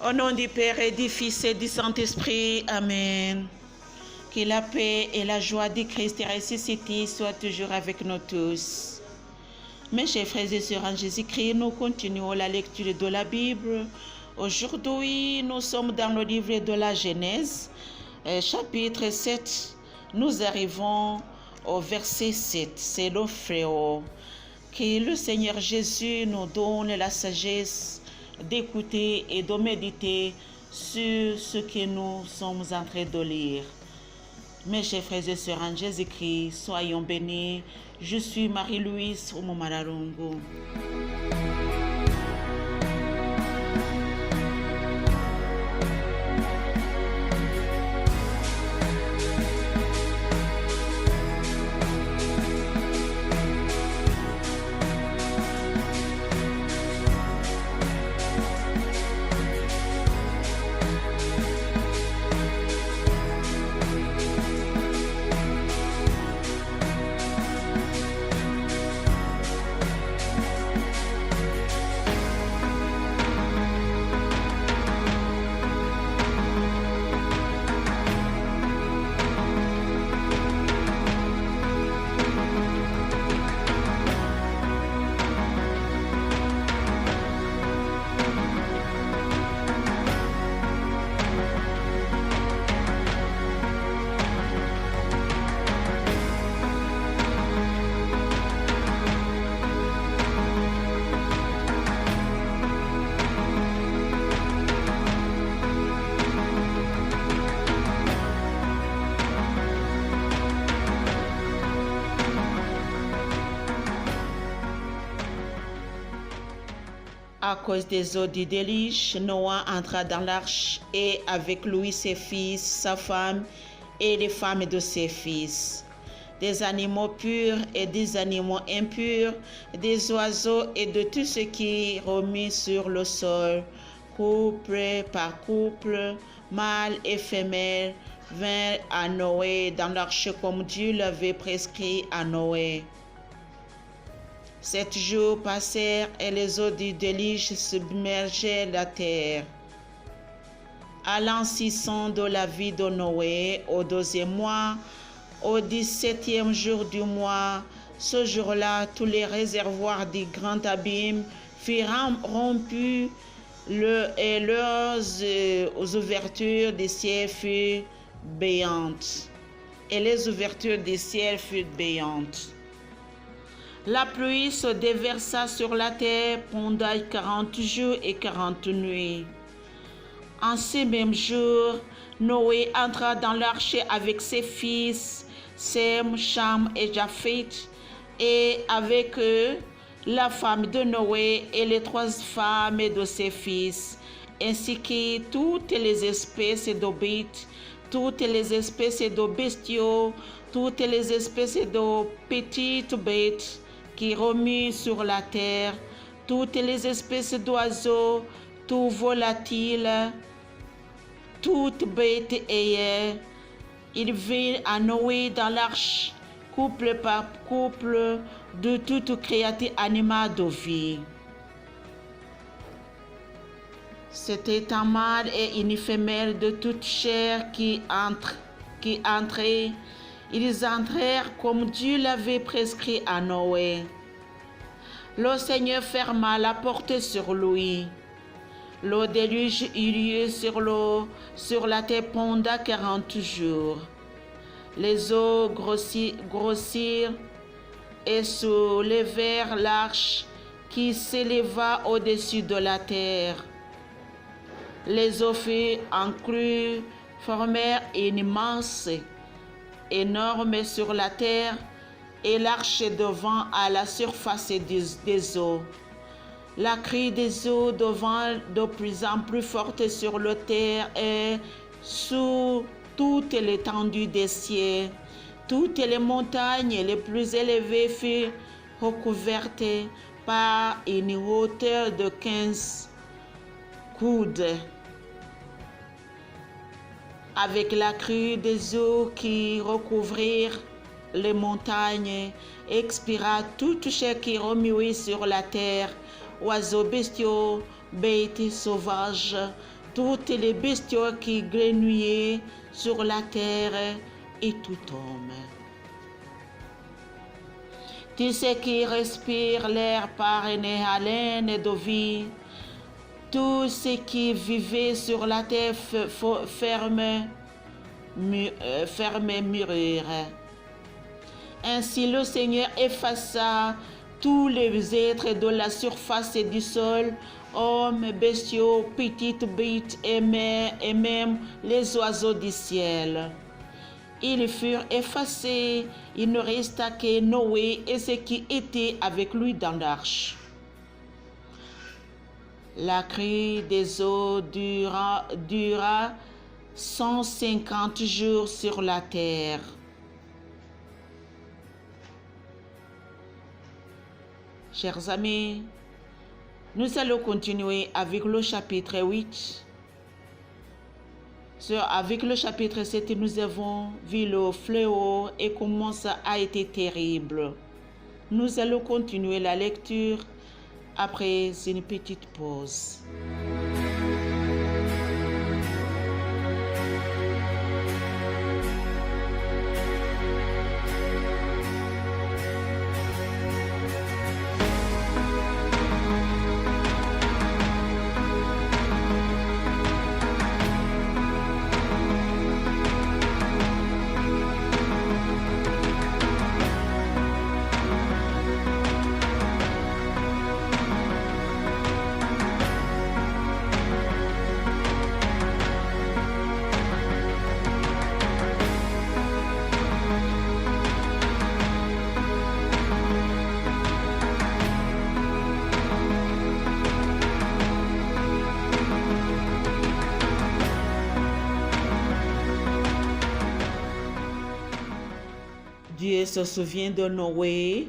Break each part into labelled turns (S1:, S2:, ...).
S1: Au nom du Père et du Fils et du Saint-Esprit, Amen. Que la paix et la joie du Christ ressuscité soient toujours avec nous tous. Mes chers frères et sœurs en Jésus-Christ, nous continuons la lecture de la Bible. Aujourd'hui, nous sommes dans le livre de la Genèse, chapitre 7. Nous arrivons au verset 7. C'est le fléau. Que le Seigneur Jésus nous donne la sagesse d'écouter et de méditer sur ce que nous sommes en train de lire. Mes chers frères et sœurs en Jésus-Christ, soyons bénis. Je suis Marie-Louise Oumomararongo. À cause des eaux du déluge, Noé entra dans l'arche et avec lui ses fils, sa femme et les femmes de ses fils. Des animaux purs et des animaux impurs, des oiseaux et de tout ce qui remue sur le sol, couple par couple, mâle et femelle, vinrent à Noé dans l'arche comme Dieu l'avait prescrit à Noé. 7 jours passèrent et les eaux du déluge submergeaient la terre. À l'an-600 de la vie de Noé, au 12e mois, au 17e jour du mois, ce jour-là, tous les réservoirs du grand abîme furent rompus et leurs ouvertures des ciels furent béantes. Et les ouvertures des ciels furent béantes. La pluie se déversa sur la terre pendant 40 jours et 40 nuits. En ces mêmes jours, Noé entra dans l'arche avec ses fils, Sem, Cham et Japheth, et avec eux, la femme de Noé et les 3 femmes de ses fils, ainsi que toutes les espèces de bêtes, toutes les espèces de bestiaux, toutes les espèces de petites bêtes qui remuent sur la terre, toutes les espèces d'oiseaux, tout volatile, toutes bêtes ailleurs. Il vint à Noé dans l'arche, couple par couple, de toute créature animale de vie. C'était un mâle et une femelle de toute chair qui entraient. Ils entrèrent comme Dieu l'avait prescrit à Noé. Le Seigneur ferma la porte sur lui. Le déluge eut lieu sur la terre pendant 40 jours. Les eaux grossirent et soulevèrent l'arche qui s'éleva au-dessus de la terre. Les eaux furent accrues, formèrent une masse énorme sur la terre et l'arche devint à la surface des eaux. La crue des eaux devint de plus en plus forte sur la terre et sur toute l'étendue des cieux. Toutes les montagnes les plus élevées furent recouvertes par une hauteur de 15 coudes. Avec la crue des eaux qui recouvrirent les montagnes, expira toute chair qui remuait sur la terre, oiseaux bestiaux, bêtes sauvages, toutes les bestioles qui grenouillaient sur la terre et tout homme. Tous ceux qui respirent l'air par une haleine de vie, tous ceux qui vivaient sur la terre ferme murmurèrent. Ainsi le Seigneur effaça tous les êtres de la surface du sol, hommes, bestiaux, petites bêtes et même les oiseaux du ciel. Ils furent effacés, il ne resta que Noé et ceux qui étaient avec lui dans l'arche. La crue des eaux dura 150 jours sur la terre. Chers amis, nous allons continuer avec le chapitre 8. Avec le chapitre 7, nous avons vu le fléau et comment ça a été terrible. Nous allons continuer la lecture après une petite pause. Dieu se souvient de Noé,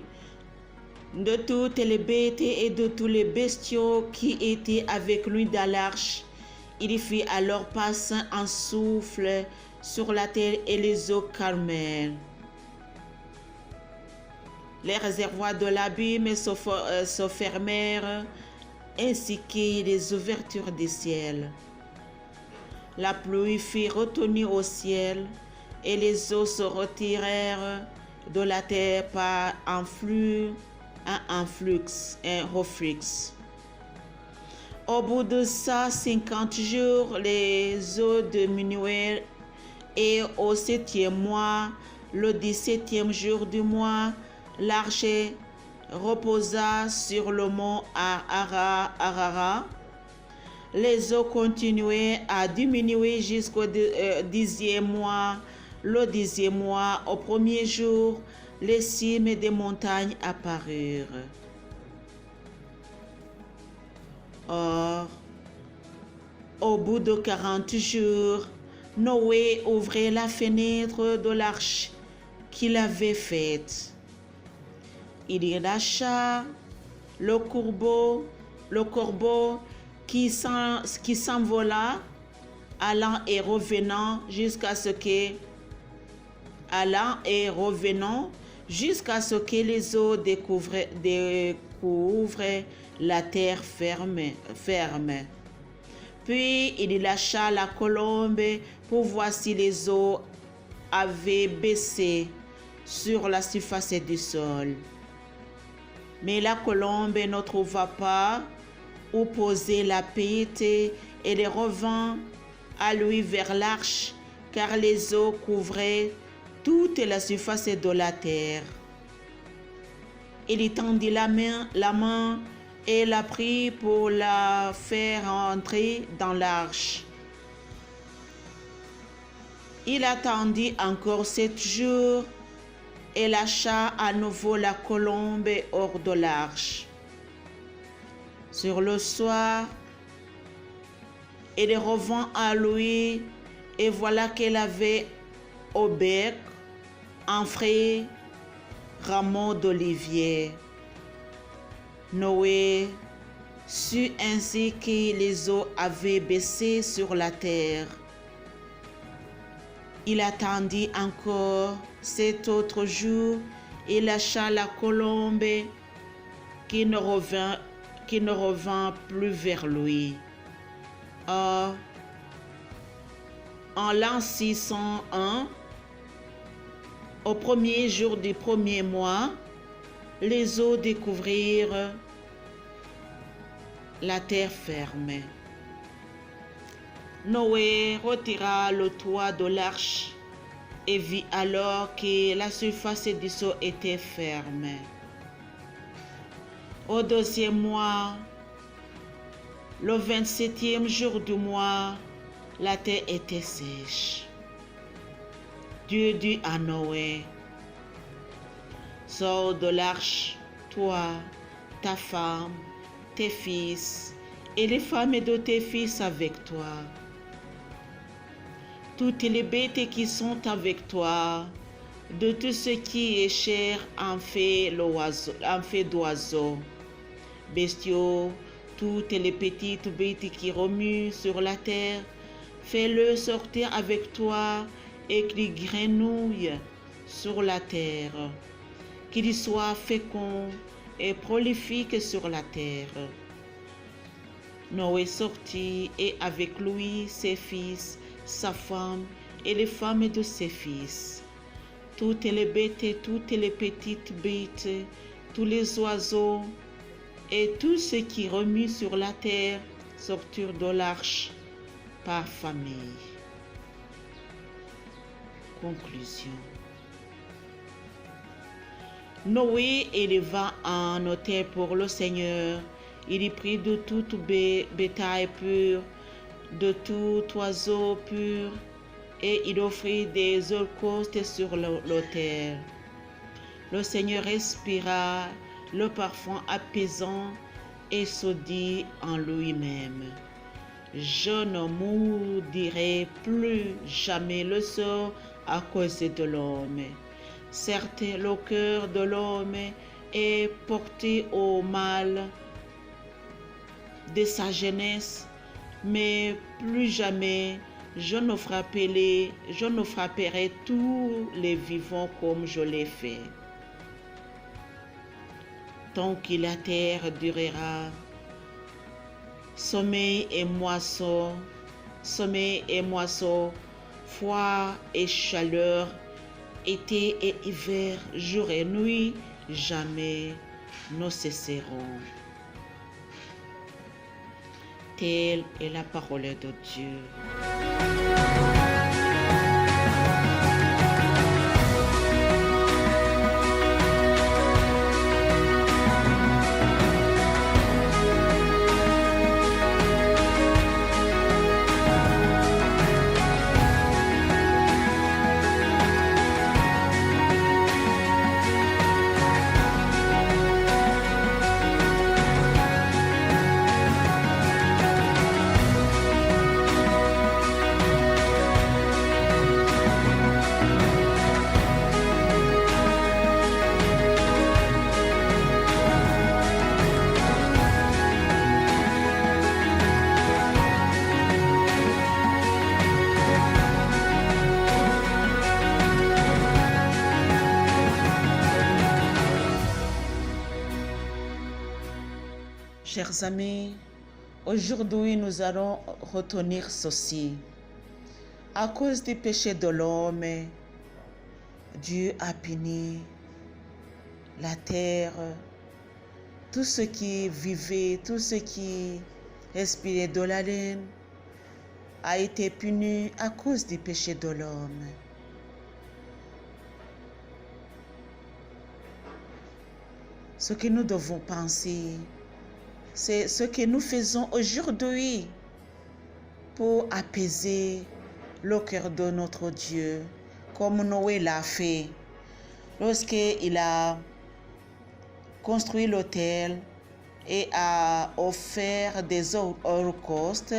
S1: de toutes les bêtes et de tous les bestiaux qui étaient avec lui dans l'arche. Il fit alors passer un souffle sur la terre et les eaux calmèrent. Les réservoirs de l'abîme se fermèrent, ainsi que les ouvertures du ciel. La pluie fit retenir au ciel, et les eaux se retirèrent de la terre par un reflux. Au bout de 150 jours, les eaux diminuèrent, et au 7e mois, le 17e jour du mois, l'arche reposa sur le mont Ararat. Les eaux continuaient à diminuer jusqu'au 10e mois. Le 10e mois, au 1er jour, les cimes des montagnes apparurent. Or, au bout de 40 jours, Noé ouvrit la fenêtre de l'arche qu'il avait faite. Il y lâcha le corbeau qui s'envola, allant et revenant jusqu'à ce que les eaux découvrent la terre ferme. Puis il lâcha la colombe pour voir si les eaux avaient baissé sur la surface du sol. Mais la colombe ne trouva pas où poser la tête et elle revint à lui vers l'arche, car les eaux couvraient toute la surface de la terre. Il tendit la main et la prit pour la faire entrer dans l'arche. Il attendit encore 7 jours et lâcha à nouveau la colombe hors de l'arche. Sur le soir, il revint à lui, et voilà qu'elle avait au bec un frais rameau d'olivier. Noé sut ainsi que les eaux avaient baissé sur la terre. Il attendit encore 7 autres jours et lâcha la colombe qui ne revint plus vers lui. Or, En l'an 601, au premier jour du premier mois, les eaux découvrirent la terre ferme. Noé retira le toit de l'arche et vit alors que la surface du seau était ferme. Au deuxième mois, le 27e jour du mois, la terre était sèche. Dieu dit à Noé, sors de l'arche, toi, ta femme, tes fils et les femmes de tes fils avec toi. Toutes les bêtes qui sont avec toi, de tout ce qui est chair en fait d'oiseaux, bestiaux, toutes les petites bêtes qui remuent sur la terre, fais-le sortir avec toi et qu'ils grenouillent sur la terre, qu'ils soient féconds et prolifiques sur la terre. Noé sortit et avec lui ses fils, sa femme et les femmes de ses fils. Toutes les bêtes et toutes les petites bêtes, tous les oiseaux et tout ce qui remue sur la terre sortirent de l'arche par famille. Conclusion. Noé éleva un autel pour le Seigneur. Il y prit de tout bétail pur, de tout oiseau pur, et il offrit des holocaustes sur l'autel. Le Seigneur respira le parfum apaisant et se dit en lui-même, je ne maudirai plus jamais le sort à cause de l'homme. Certes, le cœur de l'homme est porté au mal de sa jeunesse, mais plus jamais je ne frapperai tous les vivants comme je l'ai fait. Tant que la terre durera, sommeil et moisson, froid et chaleur, été et hiver, jour et nuit, jamais ne cesseront. Telle est la parole de Dieu. Chers amis, aujourd'hui nous allons retenir ceci. À cause du péché de l'homme, Dieu a puni la terre, tout ce qui vivait, tout ce qui respirait de la laine a été puni à cause du péché de l'homme. Ce que nous devons penser, c'est ce que nous faisons aujourd'hui pour apaiser le cœur de notre Dieu, comme Noé l'a fait lorsqu'il a construit l'autel et a offert des holocaustes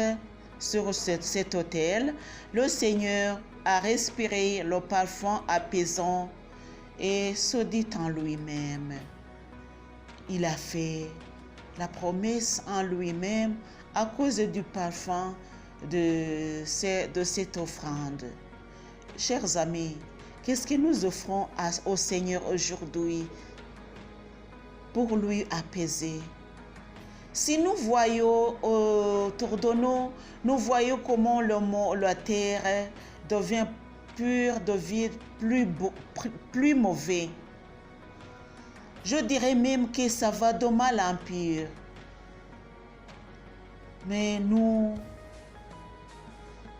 S1: sur cet autel. Le Seigneur a respiré le parfum apaisant et se dit en lui-même. Il a fait la promesse en lui-même à cause du parfum de cette offrande. Chers amis, qu'est-ce que nous offrons au Seigneur aujourd'hui pour lui apaiser? Si nous voyons autour de nous, nous voyons comment la terre devient pure, devient plus mauvais. Je dirais même que ça va de mal en pire. Mais nous,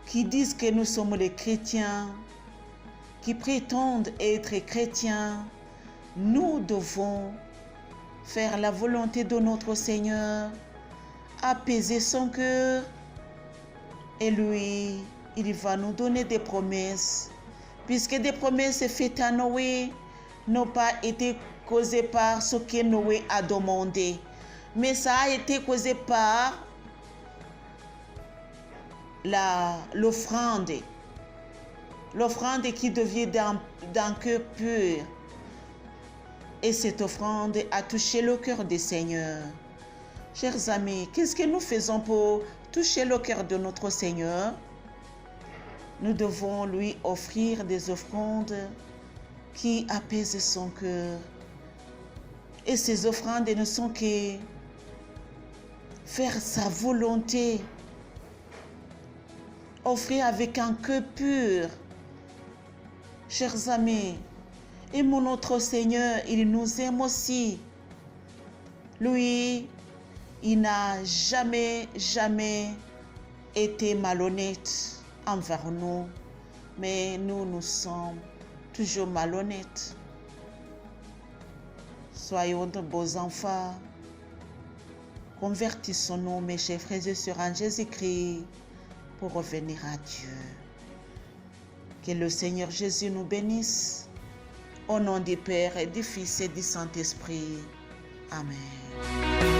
S1: qui disent que nous sommes les chrétiens, qui prétendent être chrétiens, nous devons faire la volonté de notre Seigneur, apaiser son cœur, et lui, il va nous donner des promesses, puisque des promesses faites à Noé n'ont pas été causées par ce que Noé a demandé, mais ça a été causé par l'offrande qui devient d'un cœur pur. Et cette offrande a touché le cœur du Seigneur. Chers amis, qu'est-ce que nous faisons pour toucher le cœur de notre Seigneur? Nous devons lui offrir des offrandes qui apaisent son cœur. Et ces offrandes ne sont que faire sa volonté, offrir avec un cœur pur. Chers amis, et notre Seigneur, il nous aime aussi. Lui, il n'a jamais été malhonnête envers nous, mais nous sommes toujours malhonnêtes. Soyons de beaux enfants. Convertissons-nous, mes chers frères et sœurs, en Jésus-Christ pour revenir à Dieu. Que le Seigneur Jésus nous bénisse. Au nom du Père et du Fils et du Saint-Esprit. Amen.